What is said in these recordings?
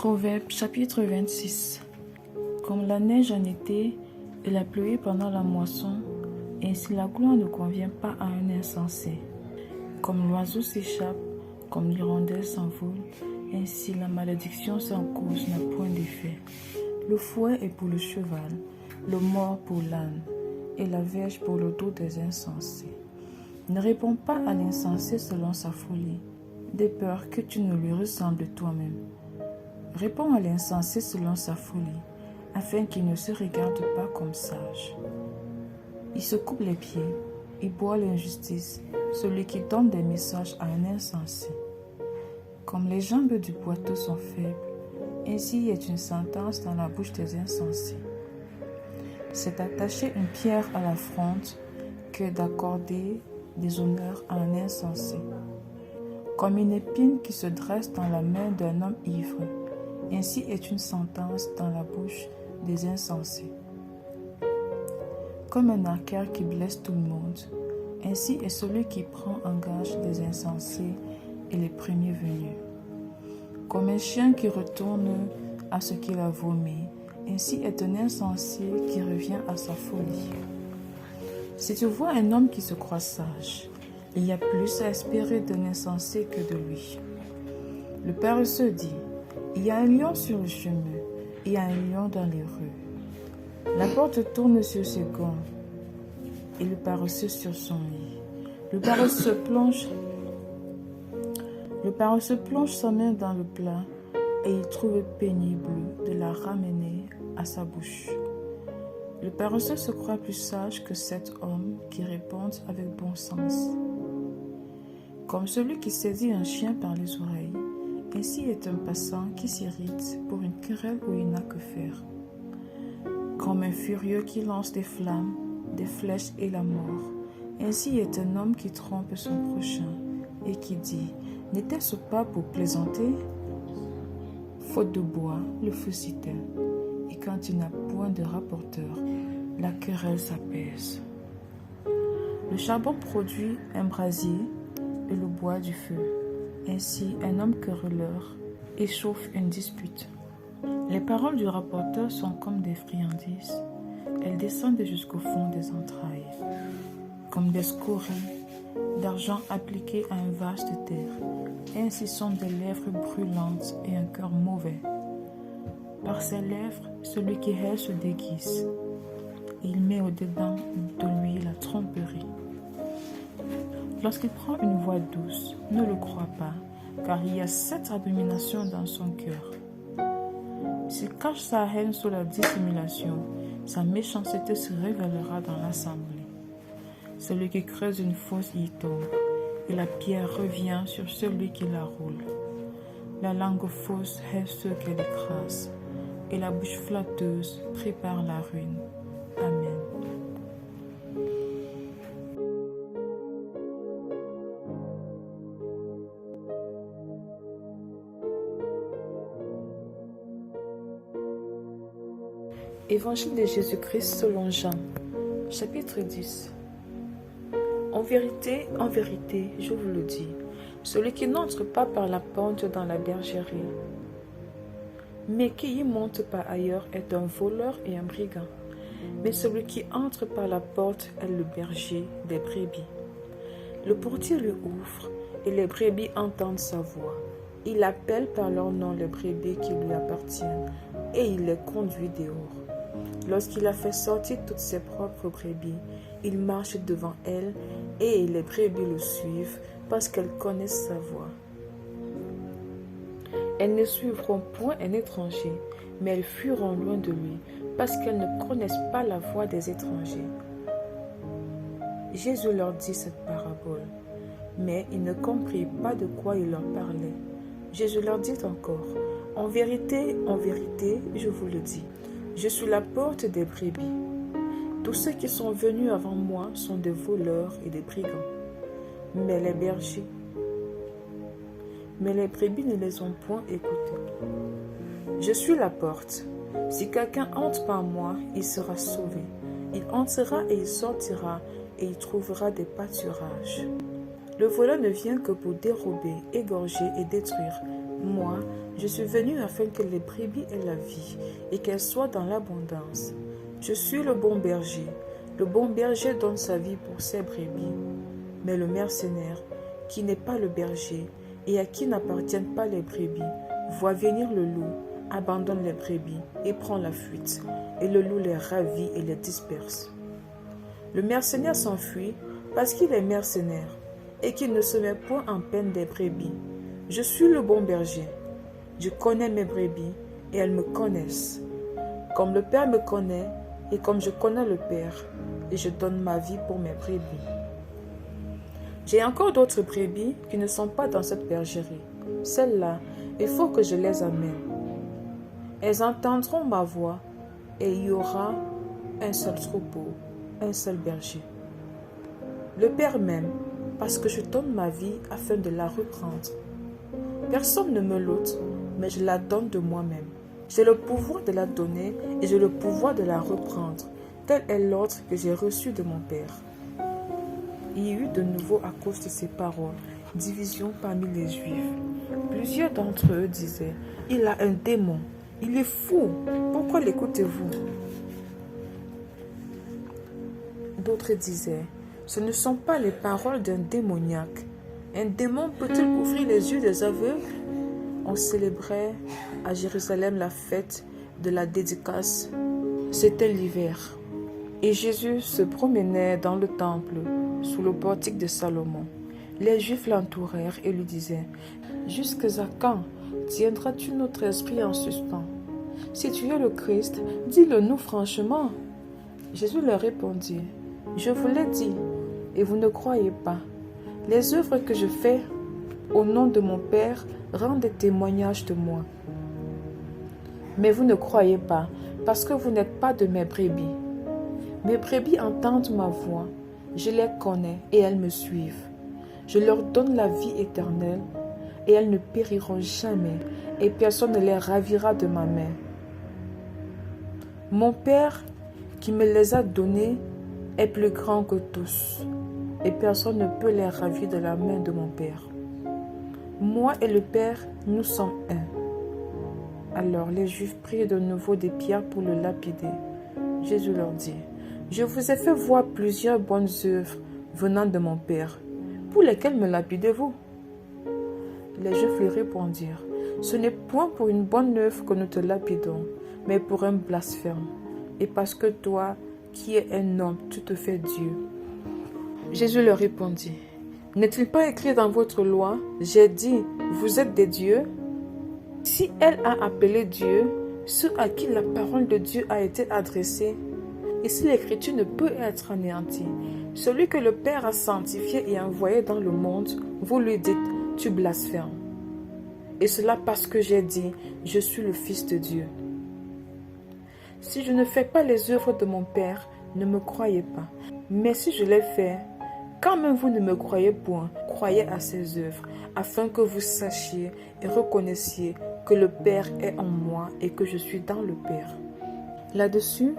Proverbe chapitre 26. Comme la neige en été et la pluie pendant la moisson, ainsi la gloire ne convient pas à un insensé. Comme l'oiseau s'échappe, comme l'hirondelle s'envole, ainsi la malédiction sans cause n'a point d'effet. Le fouet est pour le cheval, le mors pour l'âne, et la verge pour le dos des insensés. Ne réponds pas à l'insensé selon sa folie, de peur que tu ne lui ressembles toi-même. Réponds à l'insensé selon sa folie, afin qu'il ne se regarde pas comme sage. Il se coupe les pieds, il boit l'injustice, celui qui donne des messages à un insensé. Comme les jambes du boiteux sont faibles, ainsi est une sentence dans la bouche des insensés. C'est attacher une pierre à la fronte que d'accorder des honneurs à un insensé. Comme une épine qui se dresse dans la main d'un homme ivre, ainsi est une sentence dans la bouche des insensés. Comme un arquère qui blesse tout le monde, ainsi est celui qui prend en gage les insensés et les premiers venus. Comme un chien qui retourne à ce qu'il a vomi, ainsi est un insensé qui revient à sa folie. Si tu vois un homme qui se croit sage, il y a plus à espérer d'un insensé que de lui. Le paresseux dit: il y a un lion sur le chemin, il y a un lion dans les rues. La porte tourne sur ses gonds, et le paresseux sur son lit. Le paresseux plonge sa main dans le plat, et il trouve pénible de la ramener à sa bouche. Le paresseux se croit plus sage que cet homme qui répond avec bon sens. Comme celui qui saisit un chien par les oreilles, ainsi est un passant qui s'irrite pour une querelle où il n'a que faire. Comme un furieux qui lance des flammes, des flèches et la mort, ainsi est un homme qui trompe son prochain et qui dit: n'était-ce pas pour plaisanter? Faute de bois, le feu s'éteint, et quand il n'a point de rapporteur, la querelle s'apaise. Le charbon produit un brasier et le bois du feu. Ainsi, un homme querelleur échauffe une dispute. Les paroles du rapporteur sont comme des friandises. Elles descendent jusqu'au fond des entrailles, comme des scories d'argent appliquées à un vase de terre. Ainsi sont des lèvres brûlantes et un cœur mauvais. Par ses lèvres, celui qui hait se déguise. Il met au-dedans de lui la tromperie. Lorsqu'il prend une voix douce, ne le crois pas, car il y a 7 abominations dans son cœur. S'il cache sa haine sous la dissimulation, sa méchanceté se révélera dans l'assemblée. Celui qui creuse une fosse y tombe, et la pierre revient sur celui qui la roule. La langue fausse hait ceux qu'elle écrase, et la bouche flatteuse prépare la ruine. Amen. Évangile de Jésus-Christ selon Jean, chapitre 10. En vérité, je vous le dis, celui qui n'entre pas par la porte dans la bergerie, mais qui y monte par ailleurs, est un voleur et un brigand. Mais celui qui entre par la porte est le berger des brebis. Le portier lui ouvre, et les brebis entendent sa voix. Il appelle par leur nom les brebis qui lui appartiennent, et il les conduit dehors. Lorsqu'il a fait sortir toutes ses propres brebis, il marche devant elles, et les brebis le suivent parce qu'elles connaissent sa voix. Elles ne suivront point un étranger, mais elles fuiront loin de lui, parce qu'elles ne connaissent pas la voix des étrangers. Jésus leur dit cette parabole, mais ils ne comprirent pas de quoi il leur parlait. Jésus leur dit encore: en vérité, je vous le dis, je suis la porte des brebis. Tous ceux qui sont venus avant moi sont des voleurs et des brigands. Mais les brebis ne les ont point écoutés. Je suis la porte. Si quelqu'un entre par moi, il sera sauvé. Il entrera et il sortira, et il trouvera des pâturages. Le voleur ne vient que pour dérober, égorger et détruire. Moi, je suis venu afin que les brebis aient la vie et qu'elles soient dans l'abondance. Je suis le bon berger. Le bon berger donne sa vie pour ses brebis. Mais le mercenaire, qui n'est pas le berger et à qui n'appartiennent pas les brebis, voit venir le loup, abandonne les brebis et prend la fuite. Et le loup les ravit et les disperse. Le mercenaire s'enfuit parce qu'il est mercenaire et qu'il ne se met point en peine des brebis. Je suis le bon berger. Je connais mes brebis et elles me connaissent. Comme le Père me connaît et comme je connais le Père, et je donne ma vie pour mes brebis. J'ai encore d'autres brebis qui ne sont pas dans cette bergerie. Celles-là, il faut que je les amène. Elles entendront ma voix et il y aura un seul troupeau, un seul berger. Le Père m'aime parce que je donne ma vie afin de la reprendre. Personne ne me l'ôte, mais je la donne de moi-même. J'ai le pouvoir de la donner et j'ai le pouvoir de la reprendre. Tel est l'ordre que j'ai reçu de mon Père. Il y eut de nouveau, à cause de ces paroles, division parmi les Juifs. Plusieurs d'entre eux disaient, « Il a un démon, il est fou, pourquoi l'écoutez-vous » D'autres disaient, « Ce ne sont pas les paroles d'un démoniaque. Un démon peut-il ouvrir les yeux des aveugles ?» On célébrait à Jérusalem la fête de la dédicace. C'était l'hiver. Et Jésus se promenait dans le temple, sous le portique de Salomon. Les Juifs l'entourèrent et lui disaient, « Jusqu'à quand tiendras-tu notre esprit en suspens? Si tu es le Christ, dis-le nous franchement. » Jésus leur répondit, « Je vous l'ai dit, et vous ne croyez pas. Les œuvres que je fais au nom de mon Père rendent témoignage de moi. Mais vous ne croyez pas, parce que vous n'êtes pas de mes brebis. Mes brebis entendent ma voix, je les connais et elles me suivent. Je leur donne la vie éternelle et elles ne périront jamais et personne ne les ravira de ma main. Mon Père qui me les a donnés est plus grand que tous et personne ne peut les ravir de la main de mon Père. Moi et le Père, nous sommes un. » Alors les Juifs prirent de nouveau des pierres pour le lapider. Jésus leur dit, « Je vous ai fait voir plusieurs bonnes œuvres venant de mon Père. Pour lesquelles me lapidez-vous » Les Juifs lui répondirent, « Ce n'est point pour une bonne œuvre que nous te lapidons, mais pour un blasphème, et parce que toi, qui es un homme, tu te fais Dieu. » Jésus leur répondit, « N'est-il pas écrit dans votre loi, j'ai dit, vous êtes des dieux ?» Si elle a appelé Dieu ceux à qui la parole de Dieu a été adressée, et si l'écriture ne peut être anéantie, celui que le Père a sanctifié et envoyé dans le monde, vous lui dites, tu blasphèmes. Et cela parce que j'ai dit, je suis le Fils de Dieu. Si je ne fais pas les œuvres de mon Père, ne me croyez pas. Mais si je les fais, quand même vous ne me croyez point, croyez à ces œuvres, afin que vous sachiez et reconnaissiez que le Père est en moi et que je suis dans le Père. Là-dessus,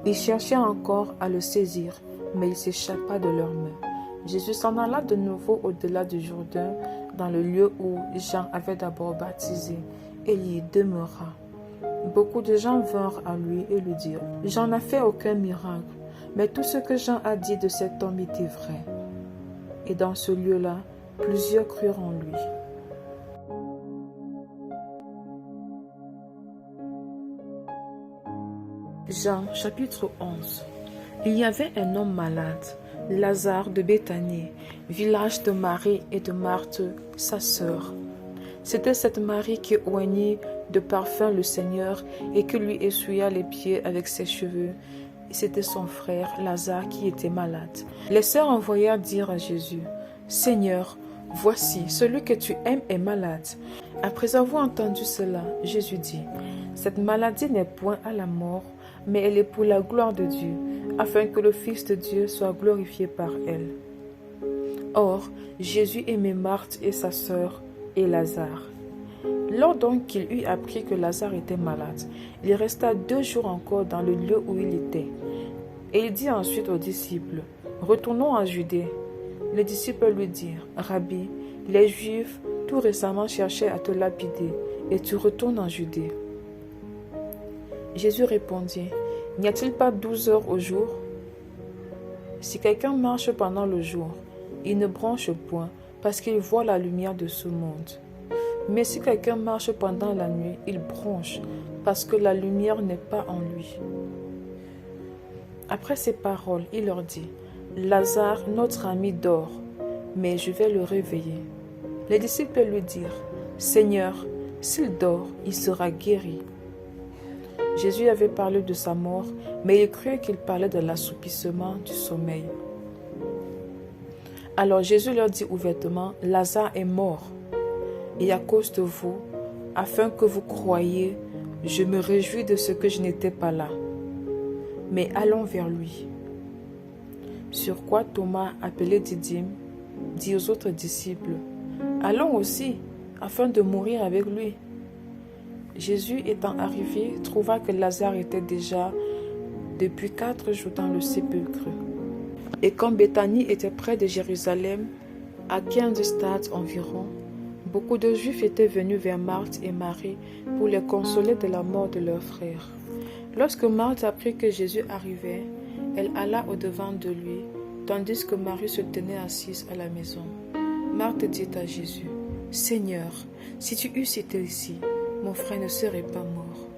ils cherchaient encore à le saisir, mais il s'échappa de leurs mains. Jésus s'en alla de nouveau au-delà du Jourdain, dans le lieu où Jean avait d'abord baptisé, et il y demeura. Beaucoup de gens vinrent à lui et lui dirent, « Jean n'a fait aucun miracle, mais tout ce que Jean a dit de cet homme était vrai. » Et dans ce lieu-là, plusieurs crurent en lui. Jean chapitre 11. Il y avait un homme malade, Lazare de Béthanie, village de Marie et de Marthe, sa sœur. C'était cette Marie qui oignit de parfum le Seigneur et qui lui essuya les pieds avec ses cheveux. C'était son frère Lazare qui était malade. Les sœurs envoyèrent dire à Jésus, « Seigneur, voici, celui que tu aimes est malade. » Après avoir entendu cela, Jésus dit, « Cette maladie n'est point à la mort, mais elle est pour la gloire de Dieu, afin que le Fils de Dieu soit glorifié par elle. » Or, Jésus aimait Marthe et sa sœur et Lazare. Lors donc qu'il eut appris que Lazare était malade, il resta 2 jours encore dans le lieu où il était. Et il dit ensuite aux disciples, « Retournons en Judée. » Les disciples lui dirent, « Rabbi, les Juifs tout récemment cherchaient à te lapider, et tu retournes en Judée. » Jésus répondit, « N'y a-t-il pas 12 heures au jour? Si quelqu'un marche pendant le jour, il ne bronche point, parce qu'il voit la lumière de ce monde. Mais si quelqu'un marche pendant la nuit, il bronche, parce que la lumière n'est pas en lui. » Après ces paroles, il leur dit, « Lazare, notre ami, dort, mais je vais le réveiller. » Les disciples lui dirent, « Seigneur, s'il dort, il sera guéri. » Jésus avait parlé de sa mort, mais ils crurent qu'il parlait de l'assoupissement du sommeil. Alors Jésus leur dit ouvertement, « Lazare est mort, et à cause de vous, afin que vous croyiez, je me réjouis de ce que je n'étais pas là. Mais allons vers lui. » Sur quoi Thomas, appelé Didyme, dit aux autres disciples, « Allons aussi, afin de mourir avec lui. » Jésus étant arrivé, trouva que Lazare était déjà depuis 4 jours dans le sépulcre. Et comme Béthanie était près de Jérusalem, à 15 stades environ, beaucoup de Juifs étaient venus vers Marthe et Marie pour les consoler de la mort de leur frère. Lorsque Marthe apprit que Jésus arrivait, elle alla au-devant de lui, tandis que Marie se tenait assise à la maison. Marthe dit à Jésus, « Seigneur, si tu eusses été ici, mon frère ne serait pas mort.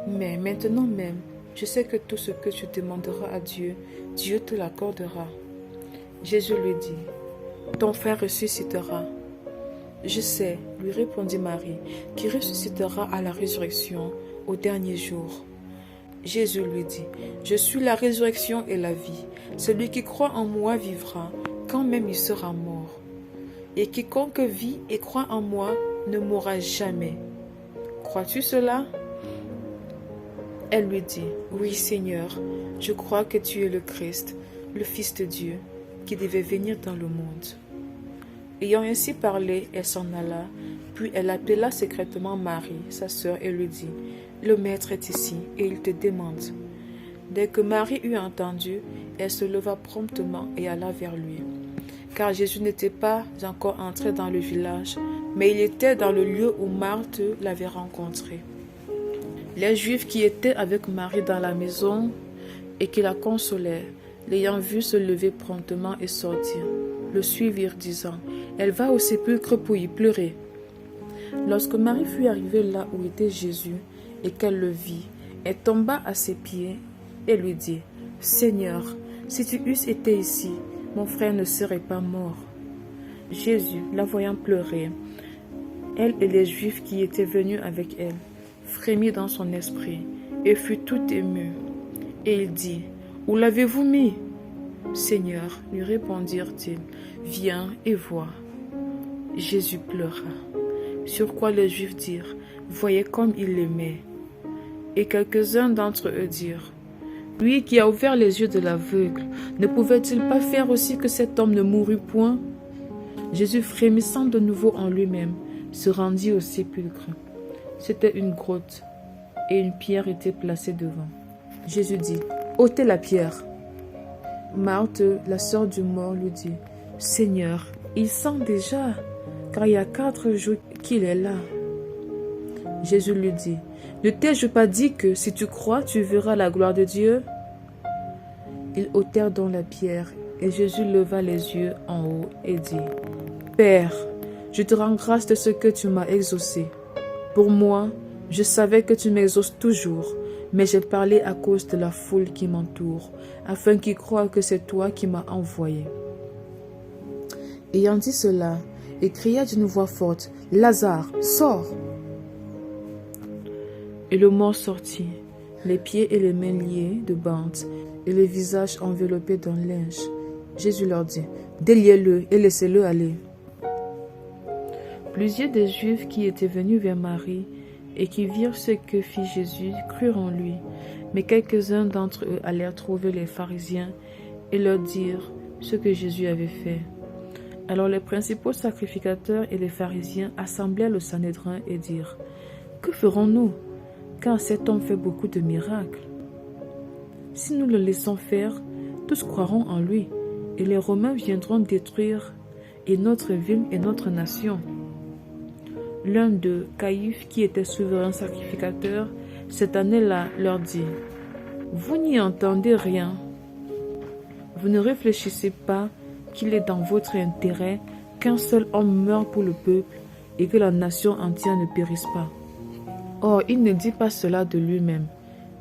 Mais maintenant même, je sais que tout ce que tu demanderas à Dieu, Dieu te l'accordera. » Jésus lui dit, « Ton frère ressuscitera. » « Je sais, lui répondit Marie, qui ressuscitera à la résurrection au dernier jour. » Jésus lui dit, « Je suis la résurrection et la vie. Celui qui croit en moi vivra, quand même il sera mort. Et quiconque vit et croit en moi ne mourra jamais. Crois-tu cela? » Elle lui dit, « Oui, Seigneur, je crois que tu es le Christ, le Fils de Dieu, qui devait venir dans le monde. » Ayant ainsi parlé, elle s'en alla, puis elle appela secrètement Marie, sa sœur, et lui dit, « Le Maître est ici, et il te demande. » Dès que Marie eut entendu, elle se leva promptement et alla vers lui. Car Jésus n'était pas encore entré dans le village, mais il était dans le lieu où Marthe l'avait rencontré. Les Juifs qui étaient avec Marie dans la maison et qui la consolaient, l'ayant vue se lever promptement et sortir, le suivirent, disant, « Elle va au sépulcre pour y pleurer. » Lorsque Marie fut arrivée là où était Jésus et qu'elle le vit, elle tomba à ses pieds et lui dit, « Seigneur, si tu eusses été ici, mon frère ne serait pas mort. » Jésus, la voyant pleurer, elle et les Juifs qui étaient venus avec elle, frémit dans son esprit et fut tout ému. Et il dit, « Où l'avez-vous mis? » « Seigneur, lui répondirent-ils, viens et vois. » Jésus pleura. Sur quoi les Juifs dirent, voyez comme il l'aimait. Et quelques-uns d'entre eux dirent, lui qui a ouvert les yeux de l'aveugle, ne pouvait-il pas faire aussi que cet homme ne mourût point? Jésus, frémissant de nouveau en lui-même, se rendit au sépulcre. C'était une grotte, et une pierre était placée devant. Jésus dit, ôtez la pierre. Marthe, la sœur du mort, lui dit, Seigneur, il sent déjà, car il y a 4 jours qu'il est là. Jésus lui dit, ne t'ai-je pas dit que si tu crois, tu verras la gloire de Dieu? Ils ôtèrent donc la pierre, et Jésus leva les yeux en haut et dit, Père, je te rends grâce de ce que tu m'as exaucé. Pour moi, je savais que tu m'exauces toujours, mais j'ai parlé à cause de la foule qui m'entoure, afin qu'ils croient que c'est toi qui m'as envoyé. Ayant dit cela, il cria d'une voix forte, Lazare, sors! Et le mort sortit, les pieds et les mains liés de bandes, et le visage enveloppé d'un linge. Jésus leur dit, déliez-le et laissez-le aller. Plusieurs des Juifs qui étaient venus vers Marie et qui virent ce que fit Jésus crurent en lui, mais quelques-uns d'entre eux allèrent trouver les pharisiens et leur dirent ce que Jésus avait fait. Alors les principaux sacrificateurs et les pharisiens assemblèrent le Sanhédrin et dirent, que ferons-nous, car cet homme fait beaucoup de miracles? Si nous le laissons faire, tous croiront en lui, et les Romains viendront détruire et notre ville et notre nation. L'un d'eux, Caïphe, qui était souverain sacrificateur, cette année-là leur dit: Vous n'y entendez rien. Vous ne réfléchissez pas qu'il est dans votre intérêt qu'un seul homme meure pour le peuple et que la nation entière ne périsse pas. Or, il ne dit pas cela de lui-même,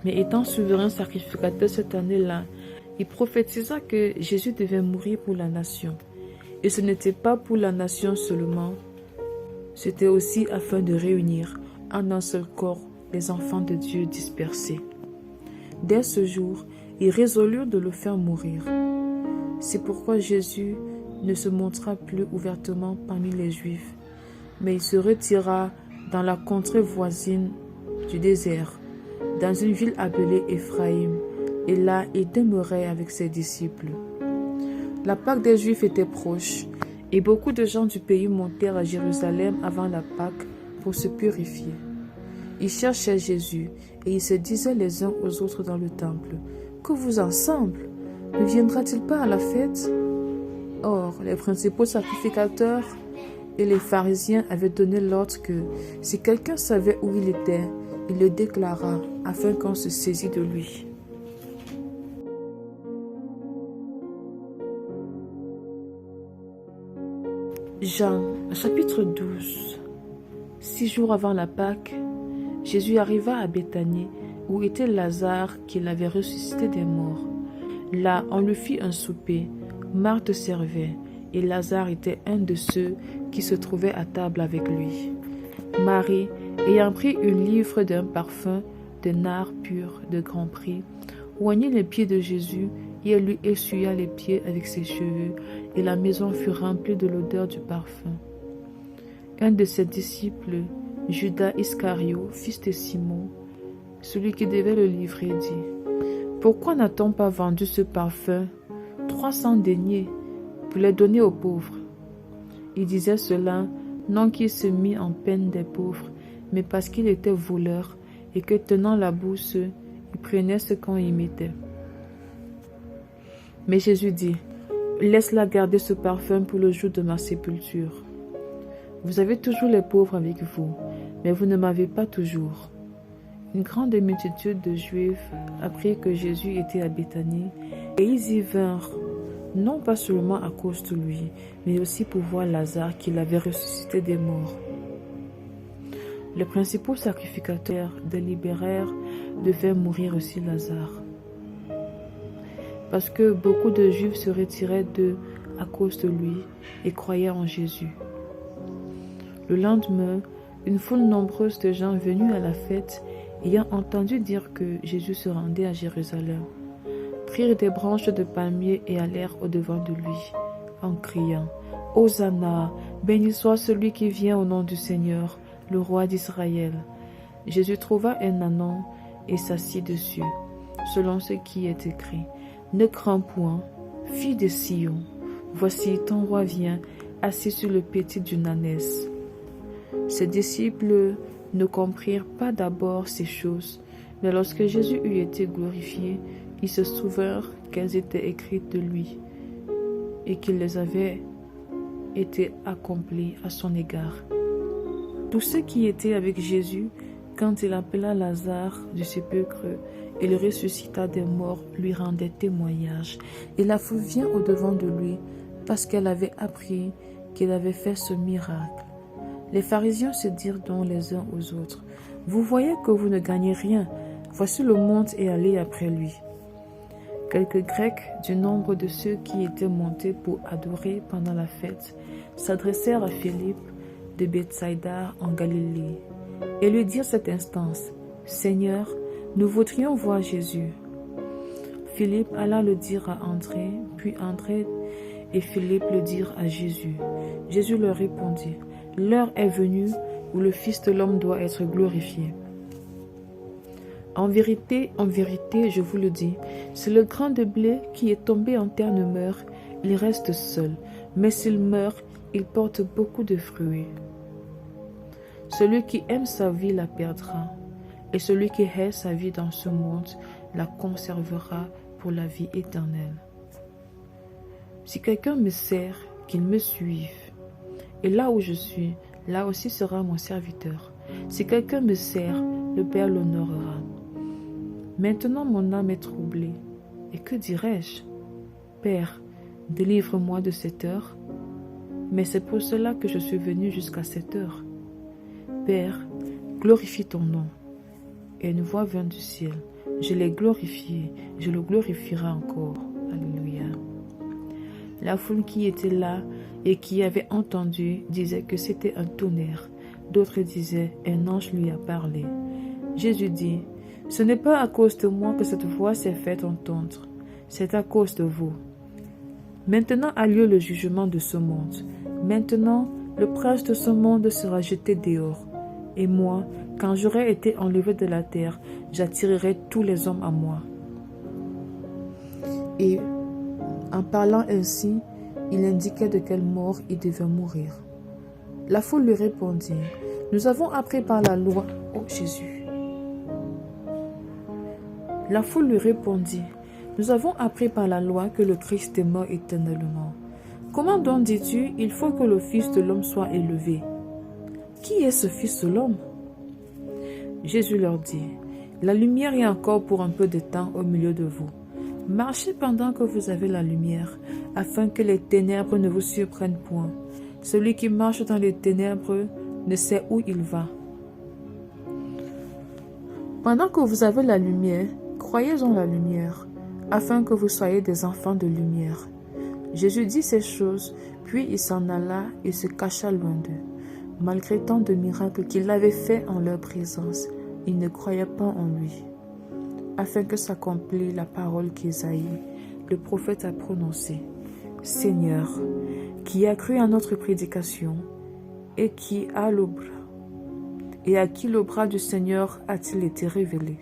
mais étant souverain sacrificateur cette année-là, il prophétisa que Jésus devait mourir pour la nation. Et ce n'était pas pour la nation seulement, c'était aussi afin de réunir en un seul corps les enfants de Dieu dispersés. Dès ce jour, ils résolurent de le faire mourir. C'est pourquoi Jésus ne se montra plus ouvertement parmi les Juifs, mais il se retira dans la contrée voisine du désert, dans une ville appelée Éphraïm, et là il demeurait avec ses disciples. La Pâque des Juifs était proche, et beaucoup de gens du pays montèrent à Jérusalem avant la Pâque pour se purifier. Ils cherchaient Jésus, et ils se disaient les uns aux autres dans le temple: Que vous ensemble, ne viendra-t-il pas à la fête? Or, les principaux sacrificateurs et les pharisiens avaient donné l'ordre que, si quelqu'un savait où il était, il le déclara, afin qu'on se saisît de lui. Jean, chapitre 12. 6 jours avant la Pâque, Jésus arriva à Béthanie, où était Lazare, qu'il avait ressuscité des morts. Là, on lui fit un souper. Marthe servait, et Lazare était un de ceux qui se trouvaient à table avec lui. Marie, ayant pris une livre d'un parfum de nard pur de grand prix, oignit les pieds de Jésus, et elle lui essuya les pieds avec ses cheveux, et la maison fut remplie de l'odeur du parfum. Un de ses disciples, Judas Iscario, fils de Simon, celui qui devait le livrer, dit: Pourquoi n'a-t-on pas vendu ce parfum 300 deniers pour les donner aux pauvres? Il disait cela non qu'il se mit en peine des pauvres, mais parce qu'il était voleur et que, tenant la bourse, il prenait ce qu'on y mettait. Mais Jésus dit: Laisse-la garder ce parfum pour le jour de ma sépulture. Vous avez toujours les pauvres avec vous, mais vous ne m'avez pas toujours. Une grande multitude de Juifs apprit que Jésus était à Béthanie, et ils y vinrent, non pas seulement à cause de lui, mais aussi pour voir Lazare qu'il avait ressuscité des morts. Les principaux sacrificateurs délibérèrent de faire mourir aussi Lazare, parce que beaucoup de Juifs se retiraient d'eux à cause de lui et croyaient en Jésus. Le lendemain, une foule nombreuse de gens venus à la fête, ayant entendu dire que Jésus se rendait à Jérusalem, prirent des branches de palmier et allèrent au-devant de lui, en criant: Hosanna, béni soit celui qui vient au nom du Seigneur, le roi d'Israël. Jésus trouva un ânon et s'assit dessus, selon ce qui est écrit: Ne crains point, fille de Sion, voici ton roi vient, assis sur le petit d'une ânesse. Ses disciples ne comprirent pas d'abord ces choses, mais lorsque Jésus eut été glorifié, ils se souvinrent qu'elles étaient écrites de lui et qu'il les avait été accompli à son égard. Tous ceux qui étaient avec Jésus, quand il appela Lazare du sépulcre et le ressuscita des morts, lui rendaient témoignage. Et la foule vient au-devant de lui parce qu'elle avait appris qu'il avait fait ce miracle. Les pharisiens se dirent donc les uns aux autres: Vous voyez que vous ne gagnez rien, voici le monde est allé après lui. Quelques Grecs du nombre de ceux qui étaient montés pour adorer pendant la fête s'adressèrent à Philippe de Bethsaïda en Galilée et lui dirent cette instance: Seigneur, nous voudrions voir Jésus. Philippe alla le dire à André, puis André et Philippe le dirent à Jésus. Jésus leur répondit: L'heure est venue où le Fils de l'homme doit être glorifié. En vérité, je vous le dis, si le grain de blé qui est tombé en terre ne meurt, il reste seul, mais s'il meurt, il porte beaucoup de fruits. Celui qui aime sa vie la perdra, et celui qui hait sa vie dans ce monde la conservera pour la vie éternelle. Si quelqu'un me sert, qu'ils me suivent. Et là où je suis, là aussi sera mon serviteur. Si quelqu'un me sert, le Père l'honorera. Maintenant mon âme est troublée. Et que dirais-je? Père, délivre-moi de cette heure. Mais c'est pour cela que je suis venu jusqu'à cette heure. Père, glorifie ton nom. Et une voix vint du ciel. Je l'ai glorifié, je le glorifierai encore. Alléluia. La foule qui était là et qui avait entendu disait que c'était un tonnerre. D'autres disaient, un ange lui a parlé. Jésus dit, ce n'est pas à cause de moi que cette voix s'est faite entendre, c'est à cause de vous. Maintenant a lieu le jugement de ce monde. Maintenant, le prince de ce monde sera jeté dehors. Et moi, quand j'aurai été enlevé de la terre, j'attirerai tous les hommes à moi. Et en parlant ainsi, il indiquait de quelle mort il devait mourir. La foule lui répondit, nous avons appris par la loi, ô Jésus. La foule lui répondit, nous avons appris par la loi que le Christ est mort éternellement. Comment donc dis-tu, il faut que le Fils de l'homme soit élevé? Qui est ce Fils de l'homme? Jésus leur dit, la lumière est encore pour un peu de temps au milieu de vous. Marchez pendant que vous avez la lumière, afin que les ténèbres ne vous surprennent point. Celui qui marche dans les ténèbres ne sait où il va. Pendant que vous avez la lumière, croyez en la lumière, afin que vous soyez des enfants de lumière. Jésus dit ces choses, puis il s'en alla et se cacha loin d'eux. Malgré tant de miracles qu'il avait faits en leur présence, ils ne croyaient pas en lui. Afin que s'accomplisse la parole qu'Ésaïe, le prophète, a prononcée. Seigneur, qui a cru à notre prédication et qui a le bras, et à qui le bras du Seigneur a-t-il été révélé?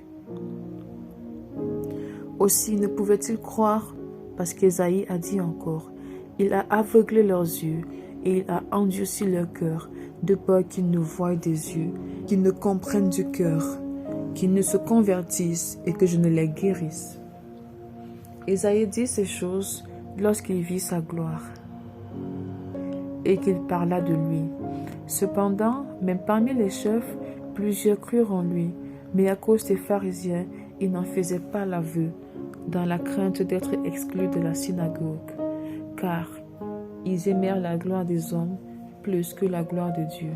Aussi ne pouvait-il croire parce qu'Ésaïe a dit encore, il a aveuglé leurs yeux et il a endurci leur cœur, de peur qu'ils ne voient des yeux, qu'ils ne comprennent du cœur, qu'ils ne se convertissent et que je ne les guérisse. Ésaïe dit ces choses lorsqu'il vit sa gloire et qu'il parla de lui. Cependant, même parmi les chefs, plusieurs crurent en lui, mais à cause des pharisiens, ils n'en faisaient pas l'aveu, dans la crainte d'être exclus de la synagogue, car ils aimèrent la gloire des hommes plus que la gloire de Dieu.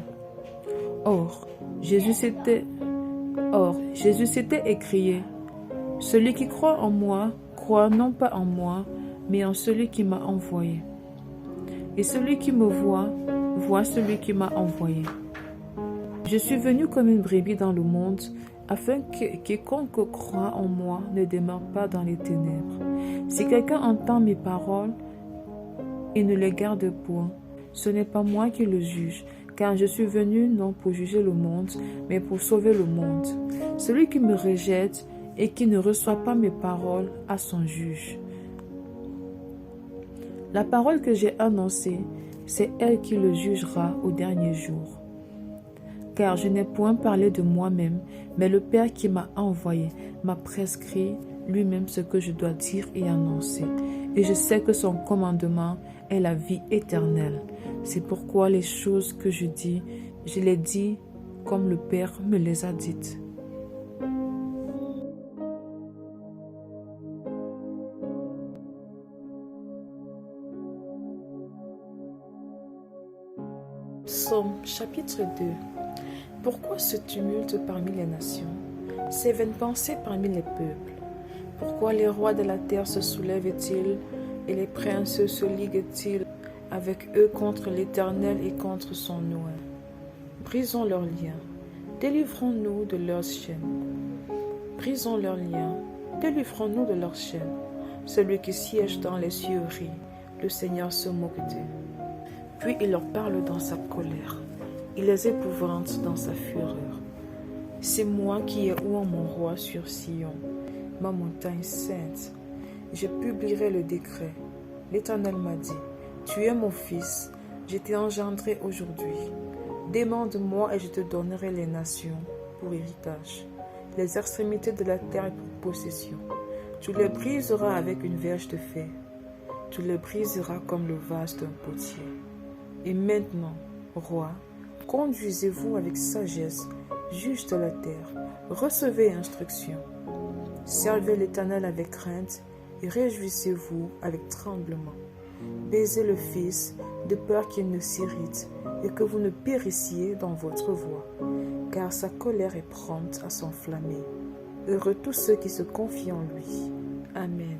Or, Jésus s'était écrié, « Celui qui croit en moi, croit non pas en moi, mais en celui qui m'a envoyé. Et celui qui me voit, voit celui qui m'a envoyé. Je suis venu comme une brebis dans le monde, afin que quiconque croit en moi ne demeure pas dans les ténèbres. Si quelqu'un entend mes paroles et ne les garde point, ce n'est pas moi qui le juge, car je suis venu non pour juger le monde, mais pour sauver le monde. Celui qui me rejette et qui ne reçoit pas mes paroles a son juge. La parole que j'ai annoncée, c'est elle qui le jugera au dernier jour. Car je n'ai point parlé de moi-même, mais le Père qui m'a envoyé m'a prescrit lui-même ce que je dois dire et annoncer. Et je sais que son commandement est la vie éternelle. C'est pourquoi les choses que je dis, je les dis comme le Père me les a dites. Psaume chapitre 2. Pourquoi ce tumulte parmi les nations, ces vaines pensées parmi les peuples? Pourquoi les rois de la terre se soulèvent-ils et les princes se liguent-ils avec eux contre l'Éternel et contre son nom? Brisons leurs liens, délivrons-nous de leurs chaînes. Brisons leurs liens, délivrons-nous de leurs chaînes. Celui qui siège dans les cieux rit, le Seigneur se moque d'eux. Puis il leur parle dans sa colère. Il les épouvante dans sa fureur. C'est moi qui ai oint mon roi sur Sion, ma montagne sainte. Je publierai le décret. L'Éternel m'a dit, tu es mon fils, je t'ai engendré aujourd'hui. Demande-moi et je te donnerai les nations pour héritage, les extrémités de la terre pour possession. Tu les briseras avec une verge de fer. tu les briseras comme le vase d'un potier. Et maintenant, roi, conduisez-vous avec sagesse, juge de la terre, recevez instruction. Servez l'Éternel avec crainte et réjouissez-vous avec tremblement. Baisez le Fils de peur qu'il ne s'irrite et que vous ne périssiez dans votre voie, car sa colère est prompte à s'enflammer. Heureux tous ceux qui se confient en lui. Amen.